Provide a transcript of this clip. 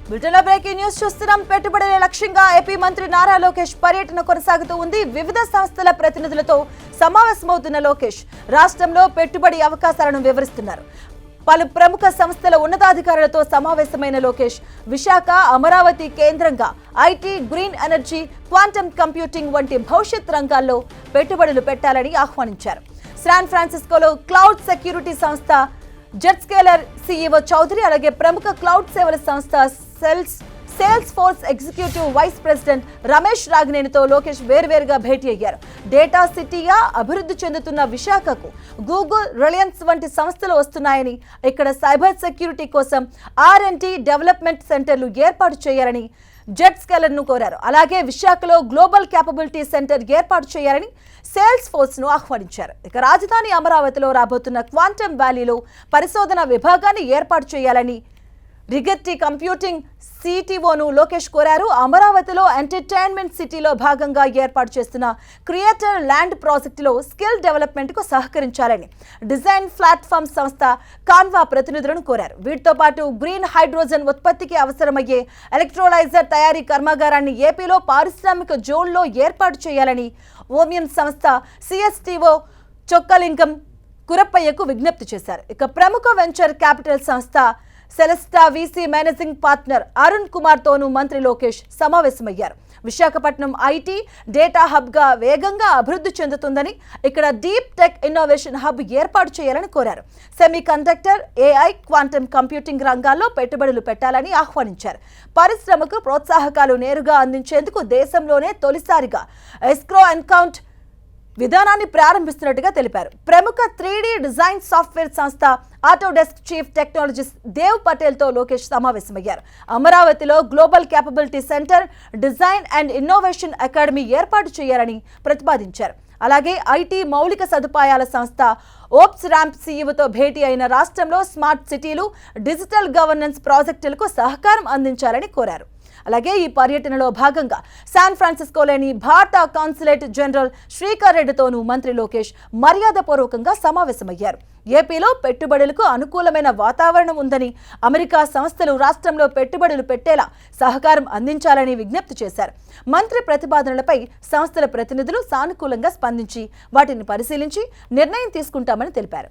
బ్రిటన్లో breaking news చూస్తున్నాం. పెట్టుబడుల లక్ష్యంగా ఏపీ మంత్రి నారా లోకేష్ పర్యటన కొనసాగుతూ ఉంది. వివిధ సంస్థల ప్రతినిధులతో సమావేశమవుతున్న లోకేష్ రాష్ట్రంలో పెట్టుబడి అవకాశాలను వివరిస్తున్నారు. పలు ప్రముఖ సంస్థల ఉన్నతాధికారులతో సమావేశమైన లోకేష్ విశాఖ, అమరావతి కేంద్రంగా IT, green energy, quantum computing వంటి భవిష్యత్ రంగాల్లో పెట్టుబడులు పెట్టాలని ఆహ్వానించారు. శాన్ ఫ్రాన్సిస్కోలో క్లౌడ్ సెక్యూరిటీ సంస్థ జెట్స్కేలర్ సీఈఓ చౌదరి, అలాగే ప్రముఖ క్లౌడ్ సేవల సంస్థ Salesforce executive vice president Ramesh రాఘనేనితో లోకేష్ వేర్వేరుగా భేటీ అయ్యారు. డేటా సిటీగా అభివృద్ధి చెందుతున్న విశాఖకు గూగుల్, రిలయన్స్ వంటి సంస్థలు వస్తున్నాయని, ఇక్కడ సైబర్ సెక్యూరిటీ కోసం R&D డెవలప్మెంట్ సెంటర్లు ఏర్పాటు చేయాలని జెట్స్కేలర్ను కోరారు. అలాగే విశాఖలో గ్లోబల్ క్యాపబిలిటీ సెంటర్ ఏర్పాటు చేయాలని సేల్స్ ఫోర్స్ ను ఆహ్వానించారు. ఇక రాజధాని అమరావతిలో రాబోతున్న క్వాంటమ్ వ్యాలీలో పరిశోధన విభాగాన్ని ఏర్పాటు చేయాలని రిగెట్టి కంప్యూటింగ్ CTOను లోకేష్ కోరారు. అమరావతిలో ఎంటర్టైన్మెంట్ సిటీలో భాగంగా ఏర్పాటు చేస్తున్న క్రియేటర్ ల్యాండ్ ప్రాజెక్టులో స్కిల్ డెవలప్మెంట్ కు సహకరించాలని డిజైన్ ప్లాట్ఫామ్ సంస్థ కాన్వా ప్రతినిధులను కోరారు. వీటితో పాటు గ్రీన్ హైడ్రోజన్ ఉత్పత్తికి అవసరమయ్యే ఎలక్ట్రోలైజర్ తయారీ కర్మాగారాన్ని ఏపీలో పారిశ్రామిక జోన్లో ఏర్పాటు చేయాలని ఓమియన్ సంస్థ CSTO చొక్కలింగం కురప్పయ్యకు విజ్ఞప్తి చేశారు. ఇక ప్రముఖ వెంచర్ క్యాపిటల్ సంస్థ సెలెస్టా VC managing partner Arun Kumar తోనూ మంత్రి లోకేష్ సమావేశమయ్యారు. విశాఖపట్నం IT, డేటా హబ్ గా వేగంగా అభివృద్ధి చెందుతుందని, ఇక్కడ డీప్ టెక్ ఇన్నోవేషన్ హబ్ ఏర్పాటు చేయాలని కోరారు. Semi conductor, AI, quantum computing రంగాల్లో పెట్టుబడులు పెట్టాలని ఆహ్వానించారు. పరిశ్రమకు ప్రోత్సాహకాలు నేరుగా అందించేందుకు దేశంలోనే తొలిసారిగా ఎస్క్రో అకౌంట్ విధానాన్ని ప్రారంభిస్తున్నట్టుగా తెలిపారు. ప్రముఖ 3D డిజైన్ సాఫ్ట్వేర్ సంస్థ ఆటోడెస్క్ చీఫ్ టెక్నాలజిస్ట్ దేవ్ పటేల్తో లోకేష్ సమావేశమయ్యారు. అమరావతిలో global capability centre, design and innovation academy ఏర్పాటు చేయాలని ప్రతిపాదించారు. అలాగే IT మౌలిక సదుపాయాల సంస్థ ఓప్స్ ర్యాంప్ CEOతో భేటీ అయిన రాష్ట్రంలో స్మార్ట్ సిటీలు, డిజిటల్ గవర్నెన్స్ ప్రాజెక్టులకు సహకారం అందించాలని కోరారు. అలాగే ఈ పర్యటనలో భాగంగా శాన్ ఫ్రాన్సిస్కోలోని భారత కాన్సులేట్ జనరల్ శ్రీకర్ రెడ్డితోనూ మంత్రి లోకేష్ మర్యాదపూర్వకంగా సమావేశమయ్యారు. ఏపీలో పెట్టుబడులకు అనుకూలమైన వాతావరణం ఉందని, అమెరికా సంస్థలు రాష్ట్రంలో పెట్టుబడులు పెట్టేలా సహకారం అందించాలని విజ్ఞప్తి చేశారు. మంత్రి ప్రతిపాదనలపై సంస్థల ప్రతినిధులు సానుకూలంగా స్పందించి వాటిని పరిశీలించి నిర్ణయం తీసుకుంటామని తెలిపారు.